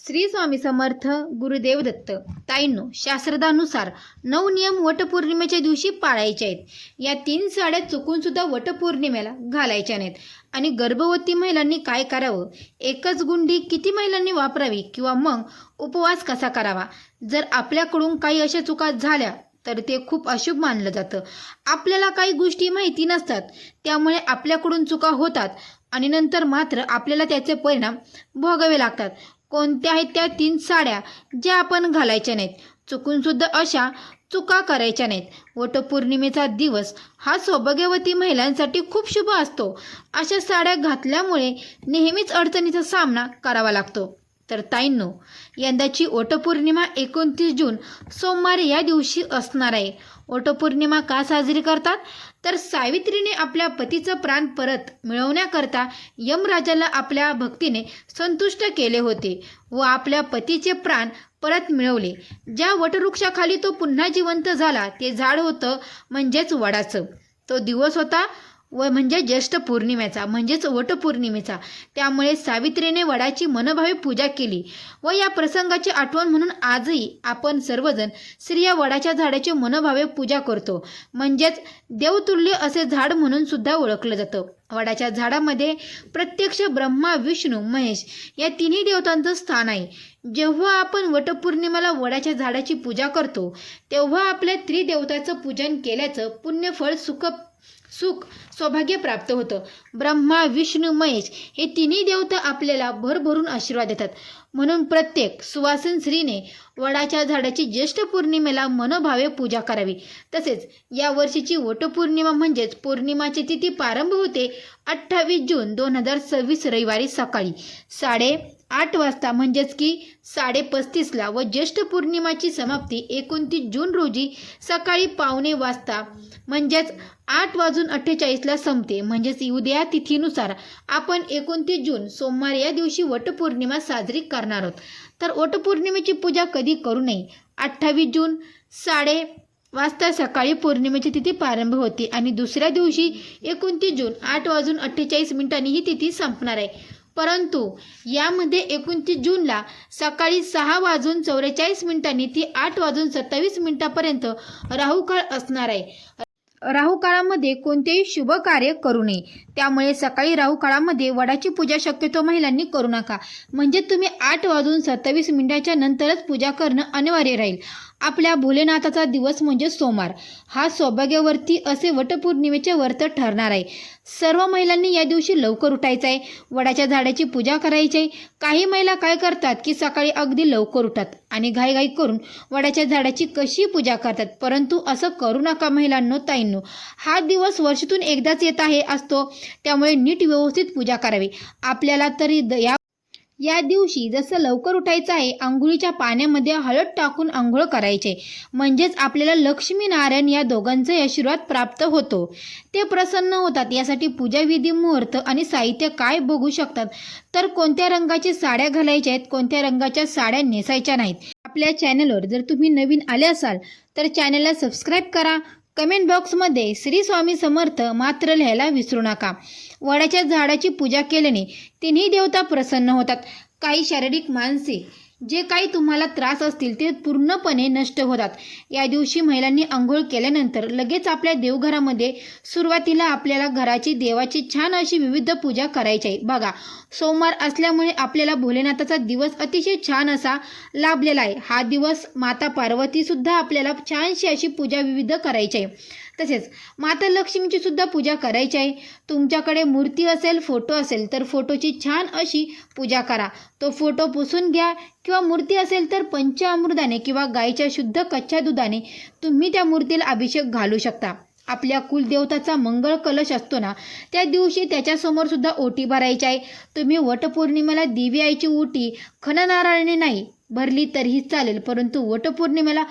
श्री स्वामी समर्थ गुरुदेव दत्त। ताईंनो, शास्त्रानुसार 9 नियम वटपौर्णिमेच्या दिवशी पाळायचे आहेत। या 3 साड्या चुकून सुद्धा वटपौर्णिमेला घालायच्या नाहीत। आणि गर्भवती महिलांनी काय करावं, एकच गुंडी किती महिलांनी वापरावी किंवा मग उपवास कसा करावा, जर आपल्याकडून काही अशा चुका झाल्या तर ते खूप अशुभ मानलं जातं। आपल्याला काही गोष्टी माहिती नसतात, त्यामुळे आपल्याकडून चुका होतात आणि नंतर मात्र आपल्याला त्याचे परिणाम भोगावे लागतात। कोणत्या आहेत त्या 3 साड्या ज्या आपण घालायच्या नाहीत, चुकून सुद्धा अशा चुका करायच्या नाहीत। वटपौर्णिमेचा दिवस हा सौभाग्यवती महिलांसाठी खूप शुभ असतो। अशा साड्या घातल्यामुळे नेहमीच अडचणीचा सामना करावा लागतो। तर ताईंनो, यंदाची वटपौर्णिमा 29 जून सोमवारी या दिवशी असणार आहे। वटपौर्णिमा का साजरी करतात, तर सावित्रीने आपल्या पतीचं प्राण परत मिळवण्याकरता यमराजाला आपल्या भक्तीने संतुष्ट केले होते व आपल्या पतीचे प्राण परत मिळवले। ज्या वटवृक्षाखाली तो पुन्हा जिवंत झाला ते झाड होतं म्हणजेच वडाचं। तो दिवस होता म्हणजे ज्येष्ठ पौर्णिमेचा म्हणजेच वटपौर्णिमेचा। त्यामुळे सावित्रीने वडाची मनोभावे पूजा केली व या प्रसंगाची आठवण म्हणून आजही आपण सर्वजण श्री वडाच्या झाडाची मनोभावे पूजा करतो। म्हणजेच देवतुल्य असे झाड म्हणून सुद्धा ओळखलं जातं। वडाच्या झाडामध्ये प्रत्यक्ष ब्रह्मा, विष्णू, महेश या तिन्ही देवतांचं स्थान आहे। जेव्हा आपण वटपौर्णिमेला वडाच्या झाडाची पूजा करतो तेव्हा आपल्या त्रिदेवताचं पूजन केल्याचं पुण्यफळ सुख सौभाग्य प्राप्त होतं। ब्रह्मा, विष्णू, महेश हे तिन्ही देवता आपल्याला भरभरून आशीर्वाद देतात। म्हणून प्रत्येक सुवासिन स्त्रीने वडाच्या झाडाची ज्येष्ठ पौर्णिमेला मनोभावे पूजा करावी। तसेच या वर्षीची वटपौर्णिमा म्हणजेच पौर्णिमाची तिथी प्रारंभ होते 28 जून 2026 रविवारी सकाळी 8:30 वाजता म्हणजेच की 35:30 व ज्येष्ठ पौर्णिमाची समाप्ती 29 जून रोजी सकाळी 5:15 वाजता म्हणजेच 8:48 संपते। म्हणजेच उद्या तिथीनुसार आपण 29 जून सोमवार या दिवशी वटपौर्णिमा साजरी करणार आहोत। तर वटपौर्णिमेची पूजा कधी करू नये, 28 जून 8:30 वाजता सकाळी पौर्णिमेची तिथी प्रारंभ होते आणि दुसऱ्या दिवशी 29 जून 8:48 ही तिथी संपणार आहे। परंतु यामध्ये 29 जूनला सकाळी 6:44 ती 8:27 पर्यंत राहुकाळ असणार आहे। राहुकाळामध्ये कोणतेही शुभ कार्य करू नये। त्यामुळे सकाळी राहुकाळामध्ये वडाची पूजा शक्यतो महिलांनी करू नका। म्हणजे तुम्ही 8:27 नंतरच पूजा करणं अनिवार्य राहील। आपल्या भोलेनाथाचा दिवस म्हणजे सोमवार, हा सौभाग्यवर्ती असे वटपौर्णिमेचे व्रत ठरणार आहे। सर्व महिलांनी या दिवशी लवकर उठायचं आहे, वडाच्या झाडाची पूजा करायची आहे। काही महिला काय करतात की सकाळी अगदी लवकर उठतात आणि घाईघाई करून वडाच्या झाडाची कशी पूजा करतात, परंतु असं करू नका महिलांनो, ताईंनो। हा दिवस वर्षातून एकदाच येत असतो, त्यामुळे नीट व्यवस्थित पूजा करावी। आपल्याला तरी या दिवशी जसं लवकर उठायचं आहे, आंघोळीच्या पाण्यामध्ये हळद टाकून आंघोळ करायचे, म्हणजेच आपल्याला लक्ष्मी नारायण या दोघांचाही आशीर्वाद प्राप्त होतो, ते प्रसन्न होतात। यासाठी पूजा विधी, मुहूर्त आणि साहित्य काय बघू शकतात, तर कोणत्या रंगाच्या साड्या घालायच्या आहेत, कोणत्या रंगाच्या साड्या नेसायच्या नाहीत। आपल्या चॅनलवर जर तुम्ही नवीन आले असाल तर चॅनलला सबस्क्राईब करा। कमेंट बॉक्समध्ये श्री स्वामी समर्थ मात्र लिहायला विसरू नका। वडाच्या झाडाची पूजा केल्याने तिन्ही देवता प्रसन्न होतात। काही शारीरिक, मानसिक जे काही तुम्हाला त्रास असतील ते पूर्णपणे नष्ट होतात। या दिवशी महिलांनी आंघोळ केल्यानंतर लगेच आपल्या देवघरामध्ये सुरुवातीला आपल्याला घराची, देवाची छान अशी विविध पूजा करायची आहे। बघा, सोमवार असल्यामुळे आपल्याला भोलेनाथाचा दिवस अतिशय छान असा लाभलेला आहे। हा दिवस माता पार्वती सुद्धा आपल्याला छानशी अशी पूजा विविध करायची आहे। तसेच माता लक्ष्मीची सुद्धा पूजा करायची आहे। तुमच्याकडे मूर्ती असेल, फोटो असेल तर फोटोची छान अशी पूजा करा। तो फोटो पुसून घ्या किंवा मूर्ती असेल तर पंचामृताने किंवा गाईच्या शुद्ध कच्च्या दुधाने तुम्ही त्या मूर्तीला अभिषेक घालू शकता। आपल्या कुलदेवताचा मंगळ कलश असतो ना, त्या दिवशी त्याच्यासमोर सुद्धा ओटी भरायची आहे। तुम्ही वटपौर्णिमेला देवी आईची ओटी खणनारायणे नाही भरली तरीही चालेल, परंतु वटपौर्णिमेला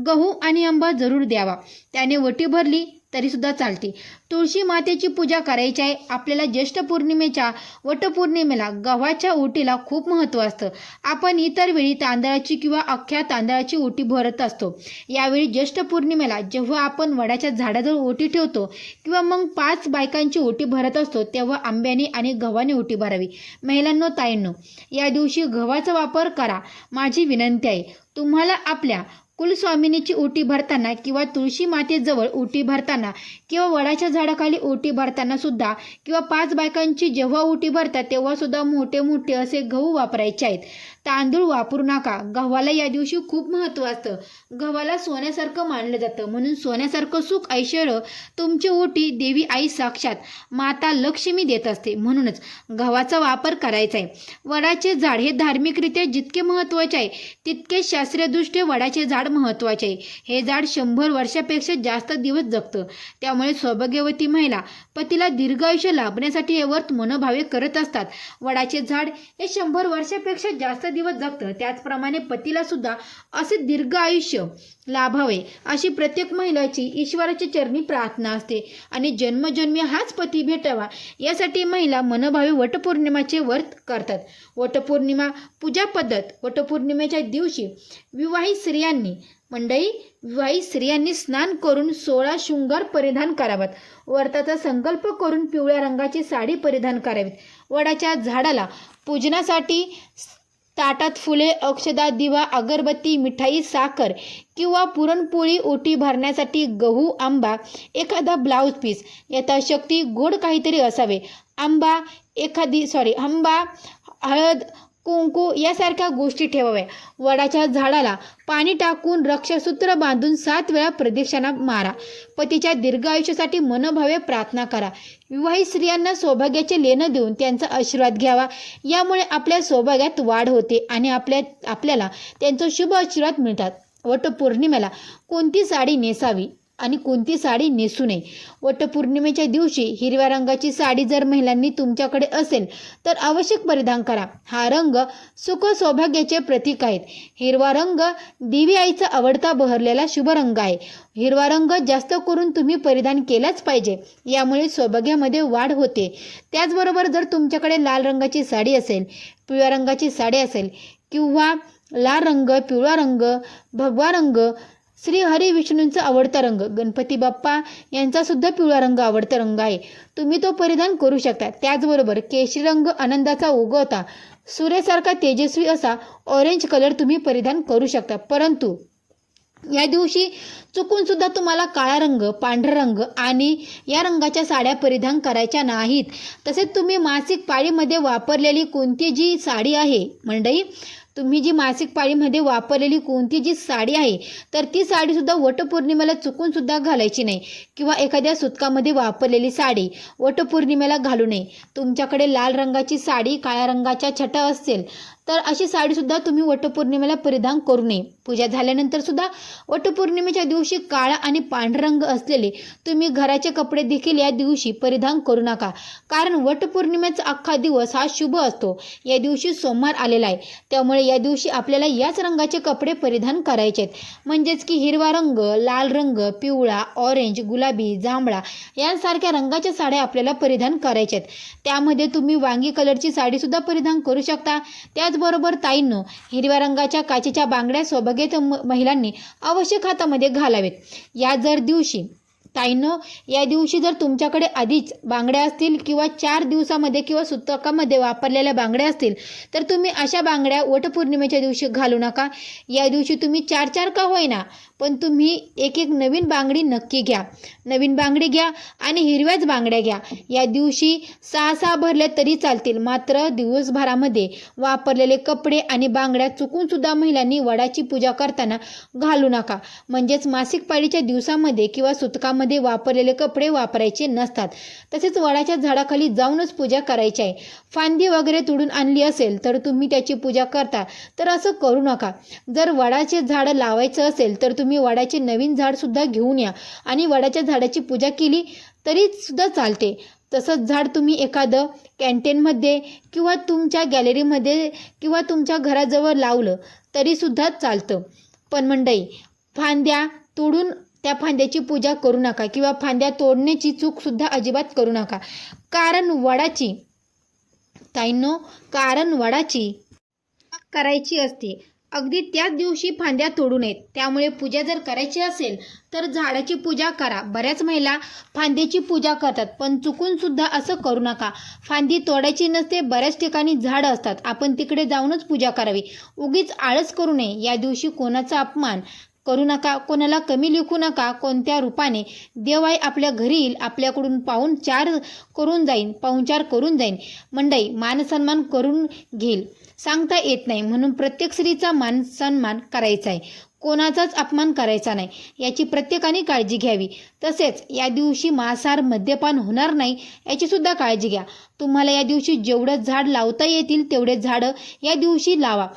गहू आणि आंबा जरूर द्यावा। त्याने ओटी भरली तरीसुद्धा चालते. तुळशी मातेची पूजा करायची आहे आपल्याला. ज्येष्ठ पौर्णिमेच्या वटपौर्णिमेला गव्हाच्या ओटीला खूप महत्त्व असतं. आपण इतर वेळी तांदळाची किंवा अख्ख्या तांदळाची ओटी भरत असतो. यावेळी ज्येष्ठ पौर्णिमेला जेव्हा आपण वडाच्या झाडाजवळ ओटी ठेवतो किंवा मग 5 बायकांची ओटी भरत असतो तेव्हा आंब्याने आणि गव्हाने ओटी भरावी. महिलांनो, ताईंनो, या दिवशी गव्हाचा वापर करा. माझी विनंती आहे, तुम्हाला आपल्या कुलस्वामिनीची ओटी भरताना किंवा तुळशी मातेजवळ ओटी भरताना किंवा वडाच्या झाडाखाली ओटी भरताना सुद्धा किंवा 5 बायकांची जेव्हा ओटी भरतात तेव्हा सुद्धा मोठे मोठे असे गहू वापरायचे आहेत. तांदूळ वापरू नका. गव्हाला या दिवशी खूप महत्त्व असतं. गव्हाला सोन्यासारखं मानलं जातं. म्हणून सोन्यासारखं सुख ऐश्वर्य तुमची ओटी देवी आई साक्षात माता लक्ष्मी देत असते. म्हणूनच गव्हाचा वापर करायचा आहे. वडाचे झाड हे धार्मिकरित्या जितके महत्त्वाचे आहे तितके शास्त्रीयदृष्ट्या वडाचे झाड महत्त्वाचे आहे. हे झाड 100 वर्षापेक्षा जास्त दिवस जगतं. त्यामुळे सौभाग्यवती महिला पतीला दीर्घायुष्य लाभण्यासाठी हे व्रत मनोभावे करत असतात. वडाचे झाड हे 100 वर्षापेक्षा जास्त दिवस जगतं. त्याचप्रमाणे पतीला सुद्धा असे दीर्घ आयुष्य लाभावे अशी प्रत्येक महिलाची ईश्वराच्या चरणी प्रार्थना असते आणि जन्मजन्मी हाच पती भेटावा यासाठी महिला मनोभावे वटपौर्णिमाचे व्रत करतात. वटपौर्णिमा पूजा पद्धत. वटपौर्णिमेच्या दिवशी विवाहित स्त्रियांनी स्नान करून 16 शृंगार परिधान करावेत. व्रताचा संकल्प करून पिवळ्या रंगाची साडी परिधान करावीत. वडाच्या झाडाला पूजनासाठी ताटात फुले, अक्षदा, दिवा, अगरबत्ती, मिठाई, साखर किंवा पुरणपोळी, ओटी भरण्यासाठी गहू, आंबा, एखादा ब्लाऊज पीस, यथाशक्ती गोड काहीतरी असावे. आंबा, हळद, कुंकू यासारख्या गोष्टी ठेवाव्या. वडाच्या झाडाला पाणी टाकून रक्षासूत्र बांधून 7 वेळा प्रदक्षिणा मारा. पतीच्या दीर्घ आयुष्यासाठी मनोभावे प्रार्थना करा. विवाहित स्त्रियांना सौभाग्याचे लेणं देऊन त्यांचा आशीर्वाद घ्यावा. यामुळे आपल्या सौभाग्यात वाढ होते आणि आपल्याला त्यांचे शुभ आशीर्वाद मिळतात. वटपौर्णिमेला कोणती साडी नेसावी आणि कोणती साडी नेसू नये. वटपौर्णिमेच्या दिवशी हिरव्या रंगाची साडी जर महिलांनी तुमच्याकडे असेल तर आवश्यक परिधान करा. हा रंग सुख सौभाग्याचे प्रतीक आहेत. हिरवा रंग देवी आईचा आवडता बहरलेला शुभ रंग आहे. हिरवा रंग जास्त करून तुम्ही परिधान केलाच पाहिजे. यामुळे सौभाग्यामध्ये वाढ होते. त्याचबरोबर जर तुमच्याकडे लाल रंगाची साडी असेल, पिवळ्या रंगाची साडी असेल किंवा लाल रंग, पिवळा रंग, भगवा रंग श्री हरी विष्णूंचा आवडता रंग, गणपती बाप्पा यांचा सुद्धा पिवळा रंग आवडता रंग आहे, तुम्ही तो परिधान करू शकता. त्याचबरोबर केशरी रंग आनंदाचा उगवता सूर्यासारखा तेजस्वी असा ऑरेंज कलर तुम्ही परिधान करू शकता. परंतु या दिवशी चुकून सुद्धा तुम्हाला काळा रंग, पांढरा रंग आणि या रंगाच्या साड्या परिधान करायच्या नाहीत. तसेच तुम्ही मासिक पाळीमध्ये वापरलेली कोणती जी साडी आहे मंडळी, तुम्ही जी मासिक पाळीमध्ये वापरलेली कोणती जी साडी आहे तर ती साडीसुद्धा वटपौर्णिमेला चुकून सुद्धा घालायची नाही किंवा एखाद्या सुतकामध्ये वापरलेली साडी वटपौर्णिमेला घालू नये. तुमच्याकडे लाल रंगाची साडी, काळ्या रंगाच्या छटा असतील तर अशी साडीसुद्धा तुम्ही वटपौर्णिमेला परिधान करू नये. पूजा झाल्यानंतर सुद्धा वटपौर्णिमेच्या दिवशी काळा आणि पांढरा रंग असलेले तुम्ही घराचे कपडे देखील या दिवशी परिधान करू नका. कारण वटपौर्णिमेचा अख्खा दिवस हा शुभ असतो. या दिवशी सोमवार आलेला आहे. त्यामुळे या दिवशी आपल्याला याच रंगाचे कपडे परिधान करायचे आहेत. म्हणजेच की हिरवा रंग, लाल रंग, पिवळा, ऑरेंज, गुलाबी, जांभळा यांसारख्या रंगाच्या साड्या आपल्याला परिधान करायच्या आहेत. त्यामध्ये तुम्ही वांगी कलरची साडीसुद्धा परिधान करू शकता. त्याचबरोबर ताईंनो, हिरव्या रंगाच्या काचेच्या बांगड्या सौभाग्य महिलांनी आवश्यक हातामध्ये घालावेत. या दिवशी जर तुमच्याकडे आधीच बांगड्या असतील किंवा 4 दिवसामध्ये किंवा सुतकामध्ये वापरलेल्या बांगड्या असतील तर तुम्ही अशा बांगड्या वटपौर्णिमेच्या दिवशी घालू नका. या दिवशी तुम्ही 4 का होईना पण तुम्ही एक नवीन बांगडी नक्की घ्या. नवीन बांगडी घ्या आणि हिरव्याच बांगड्या घ्या. या दिवशी 6 भरल्या तरी चालतील. मात्र दिवसभरामध्ये वापरलेले कपडे आणि बांगड्या चुकून सुद्धा महिलांनी वडाची पूजा करताना घालू नका. म्हणजेच मासिक पाळीच्या दिवसामध्ये किंवा सुतकामध्ये वापरलेले कपडे वापरायचे नसतात. तसेच वडाच्या झाडाखाली जाऊनच पूजा करायची आहे. फांदी वगैरे तोडून आणली असेल तर तुम्ही त्याची पूजा करता तर असं करू नका. जर वडाचे झाड लावायचं असेल तर तुम्ही वडाचे नवीन झाड सुद्धा घेऊन या आणि वडाच्या झाडाची पूजा केली तरी सुद्धा चालते. तसंच झाड तुम्ही एखादं कॅन्टीनमध्ये किंवा तुमच्या गॅलरीमध्ये किंवा तुमच्या घराजवळ लावलं तरी सुद्धा चालतं. पण मंडळी, फांद्या तोडून त्या फांद्याची पूजा करू नका किंवा फांद्या तोडण्याची चूकसुद्धा अजिबात करू नका. कारण वडाची करायची असते. अगदी त्याच दिवशी फांद्या तोडू नयेत. त्यामुळे पूजा जर करायची असेल तर झाडाची पूजा करा. बऱ्याच महिला फांद्याची पूजा करतात, पण चुकून सुद्धा असं करू नका. फांदी तोडायची नसते. बऱ्याच ठिकाणी झाडं असतात, आपण तिकडे जाऊनच पूजा करावी. उगीच आळस करू नये. या दिवशी कोणाचा अपमान करू नका, कोणाला कमी लिखू नका. कोणत्या रूपाने देव आहे आपल्या घरी येईल, आपल्याकडून पाहुणचार करून जाईन. मंडळी, मानसन्मान करून घेईल सांगता येत नाही, म्हणून प्रत्येक स्त्रीचा मान सन्मान करायचा आहे, कोणाचाच अपमान करायचा नाही. याची प्रत्येकाने काळजी घ्यावी. तसेच या दिवशी मांसाहार मद्यपान होणार नाही याची सुद्धा काळजी घ्या. तुम्हाला या दिवशी जेवढं झाड लावता येतील तेवढे झाडं या दिवशी लावा.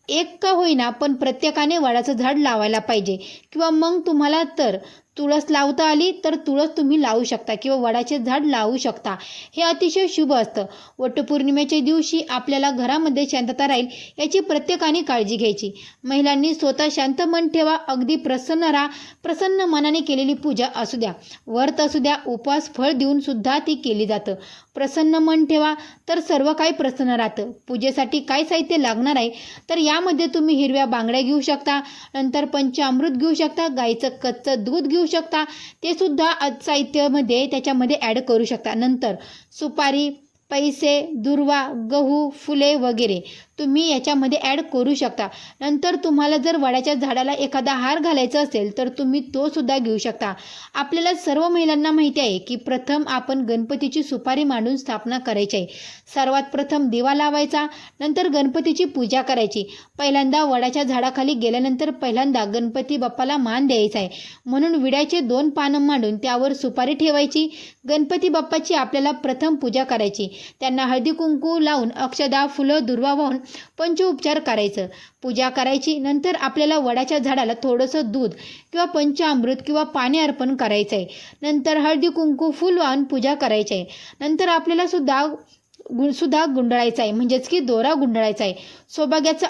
एक का होईना पण प्रत्येकाने वडाचं झाड लावायला पाहिजे. किंवा मग तुम्हाला तर तुळस लावता आली तर तुळस तुम्ही लावू शकता किंवा वडाचे झाड लावू शकता. हे अतिशय शुभ असतं. वटपौर्णिमेच्या दिवशी आपल्याला घरामध्ये शांतता राहील याची प्रत्येकाने काळजी घ्यायची. महिलांनी स्वतः शांत मन ठेवा. अगदी प्रसन्न राहा. प्रसन्न मनाने केलेली पूजा असू द्या, व्रत असू द्या, उपवास फळ देऊन सुद्धा ती केली जातं. प्रसन्न मन ठेवा तर सर्व काही प्रसन्न राहतं. पूजेसाठी काय साहित्य लागणार आहे तर यामध्ये तुम्ही हिरव्या बांगड्या घेऊ शकता, नंतर पंचामृत घेऊ शकता, गाईचं कच्चं दूध घेऊ शकता, ते सुद्धा साहित्यामध्ये त्याच्यामध्ये ॲड करू शकता. नंतर सुपारी, पैसे, दुर्वा, गहू, फुले वगैरे तुम्ही याच्यामध्ये ॲड करू शकता. नंतर तुम्हाला जर वडाच्या झाडाला एखादा हार घालायचा असेल तर तुम्ही तो सुद्धा घेऊ शकता. आपल्याला सर्व महिलांना माहिती आहे की प्रथम आपण गणपतीची सुपारी मांडून स्थापना करायची आहे. सर्वात प्रथम दिवा लावायचा, नंतर गणपतीची पूजा करायची. पहिल्यांदा वडाच्या झाडाखाली गेल्यानंतर पहिल्यांदा गणपती बाप्पाला मान द्यायचा आहे, म्हणून विड्याचे 2 पानं मांडून त्यावर सुपारी ठेवायची. गणपती बाप्पाची आपल्याला प्रथम पूजा करायची. त्यांना हळदी कुंकू लावून अक्षदा, फुलं, दुर्वा वाहून पंचोपचार करायचं, पूजा करायची. नंतर आपल्याला वडाच्या झाडाला थोडंसं दूध किंवा पंचामृत किंवा पाणी अर्पण करायचं आहे. नंतर हळदी कुंकू, फूल वाहून पूजा करायची आहे. नंतर आपल्याला सुद्धा गुंडाळायचा आहे, म्हणजेच की दोरा गुंडाळायचा आहे. सौभाग्याचा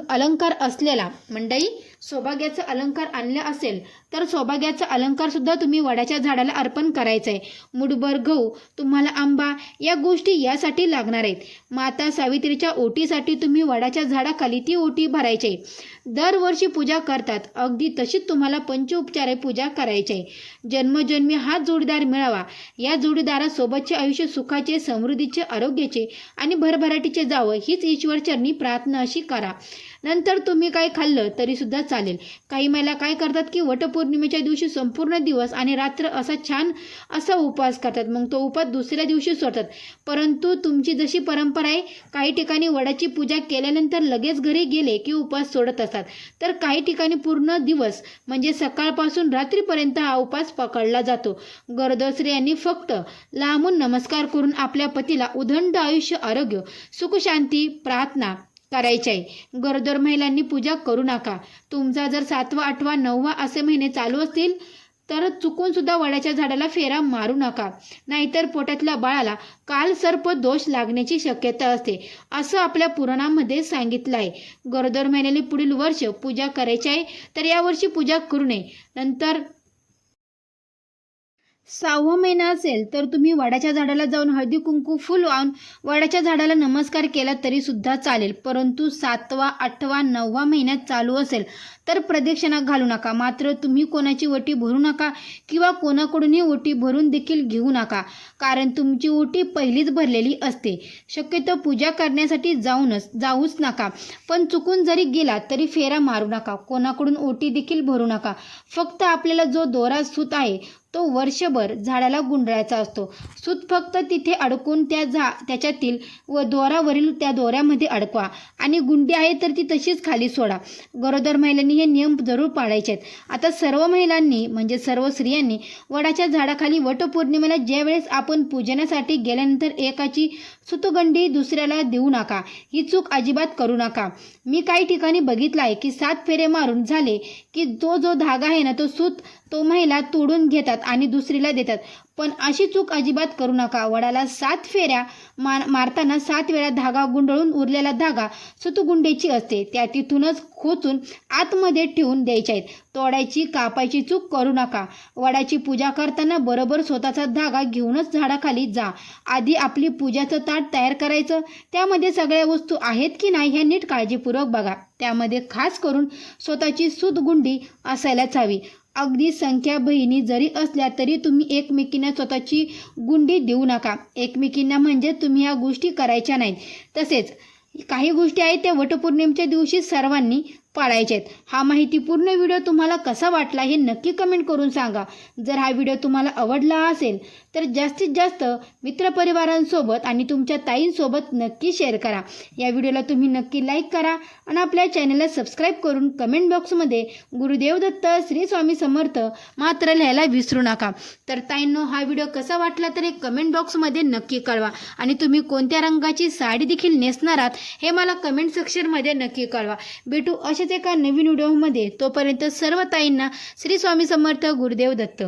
अलंकार असलेला मंडळी, सौभाग्याचा अलंकार आणला असेल तर सौभाग्याचा अलंकार सुद्धा तुम्ही वडाच्या झाडाला अर्पण करायचा आहे. मुठभर गहू, तुम्हाला आंबा, या गोष्टी यासाठी लागणार आहेत. माता सावित्रीच्या ओटीसाठी तुम्ही वडाच्या झाडाखाली ती ओटी भरायची आहे. दरवर्षी पूजा करतात अगदी तशीच तुम्हाला पंचोपचारे पूजा करायची आहे. जन्मजन्मी हा जोडीदार मिळावा, या जोडीदारासोबतचे आयुष्य सुखाचे, समृद्धीचे, आरोग्याचे आणि भरभराटीचे जावं हीच ईश्वरचरणी प्रार्थना अशी करा. नंतर तुम्ही काय खाल्लं तरी सुद्धा चालेल. काही महिला काय करतात की वटपौर्णिमेच्या दिवशी संपूर्ण दिवस आणि रात्र असा उपवास करतात, मग तो उपवास दुसऱ्या दिवशी सोडतात. परंतु तुमची जशी परंपरा आहे, काही ठिकाणी वडाची पूजा केल्यानंतर लगेच घरी गेले की उपवास सोडत असतात, तर काही ठिकाणी पूर्ण दिवस म्हणजे सकाळपासून रात्रीपर्यंत हा उपवास पकडला जातो. गरोदर स्त्रियांनी फक्त लांबून नमस्कार करून आपल्या पतीला उदंड आयुष्य, आरोग्य, सुखशांती प्रार्थना करायचे आहे. गरोदर महिलांनी पूजा करू नका. तुमचा जर 7वा, 8वा, 9वा असे महिने चालू असतील तर चुकून सुद्धा वडाच्या झाडाला फेरा मारू नका, नाहीतर पोटातल्या बाळाला कालसर्प दोष लागण्याची शक्यता असते, असं आपल्या पुराणामध्ये सांगितलं आहे. गरोदर महिन्याने पुढील वर्ष पूजा करायची आहे तर यावर्षी पूजा करू नये. नंतर 6वा महिना असेल तर तुम्ही वडाच्या झाडाला जाऊन हळदी कुंकू, फुल वाहून वडाच्या झाडाला नमस्कार केला तरी सुद्धा चालेल. परंतु 7वा, 8वा, 9वा महिन्यात चालू असेल तर प्रदक्षिणा घालू नका. मात्र तुम्ही कोणाची ओटी भरू नका किंवा कोणाकडूनही ओटी भरून देखील घेऊ नका, कारण तुमची ओटी पहिलीच भरलेली असते. शक्यतो पूजा करण्यासाठी जाऊच नका. पण चुकून जरी गेला तरी फेरा मारू नका. कोणाकडून ओटी देखील भरू नका. फक्त आपल्याला जो दोरा सूत आहे तो वर्षभर झाडाला गुंडाळायचा असतो. सूत फक्त तिथे अडकून त्याच्यातील व दोरावरील त्या दोऱ्यामध्ये अडकवा आणि गुंडी आहे तर ती तशीच खाली सोडा. गरोदर महिलांनी हे नियम जरूर पाळायचे आहेत. आता सर्व महिलांनी म्हणजे सर्व स्त्रियांनी वडाच्या झाडाखाली वटपौर्णिमेला ज्यावेळेस आपण पूजनासाठी गेल्यानंतर एकाची सुतगंडी दुसऱ्याला देऊ नका. ही चूक अजिबात करू नका. मी काही ठिकाणी बघितलं आहे की 7 फेरे मारून झाले की जो धागा आहे ना तो सूत तो महिला तोडून घेतात आणि दुसरीला देतात. पण अशी चूक अजिबात करू नका. वडाला 7 फेऱ्या मारताना 7 वेळा धागा गुंडळून उरलेला धागा सुतगुंडीची असते त्या तिथूनच खोचून आतमध्ये ठेवून द्यायच्या आहेत. तोडायची कापायची चूक करू नका. वडाची पूजा करताना बरोबर स्वतःचा धागा घेऊनच झाडाखाली जा. आधी आपली पूजाचं ताट तयार करायचं. त्यामध्ये सगळ्या वस्तू आहेत की नाही हे नीट काळजीपूर्वक बघा. त्यामध्ये खास करून स्वतःची सुतगुंडी असायलाच हवी. अगदी संख्या बहिणी जरी असल्या तरी तुम्ही एकमेकींना स्वतःची गुंडी देऊ नका. एकमेकींना म्हणजे तुम्ही ह्या गोष्टी करायच्या नाहीत. तसेच काही गोष्टी आहेत त्या वटपौर्णिमेच्या दिवशी सर्वांनी पाळायचे आहेत. हा माहितीपूर्ण व्हिडिओ तुम्हाला कसा वाटला हे नक्की कमेंट करून सांगा. जर हा व्हिडिओ तुम्हाला आवडला असेल तर जास्तीत जास्त मित्रपरिवारांसोबत आणि तुमच्या ताईंसोबत नक्की शेअर करा. या व्हिडिओला तुम्ही नक्की लाईक करा आणि आपल्या चॅनलला सबस्क्राईब करून कमेंट बॉक्समध्ये गुरुदेव दत्त श्री स्वामी समर्थ मात्र लिहायला विसरू नका. तर ताईंनो, हा व्हिडिओ कसा वाटला तर एक कमेंट बॉक्समध्ये नक्की कळवा आणि तुम्ही कोणत्या रंगाची साडी देखील नेसणार आहात हे मला कमेंट सेक्शनमध्ये नक्की कळवा. भेटू अशाच एका नवीन व्हिडिओमध्ये. तोपर्यंत सर्व ताईंना श्री स्वामी समर्थ गुरुदेव दत्त.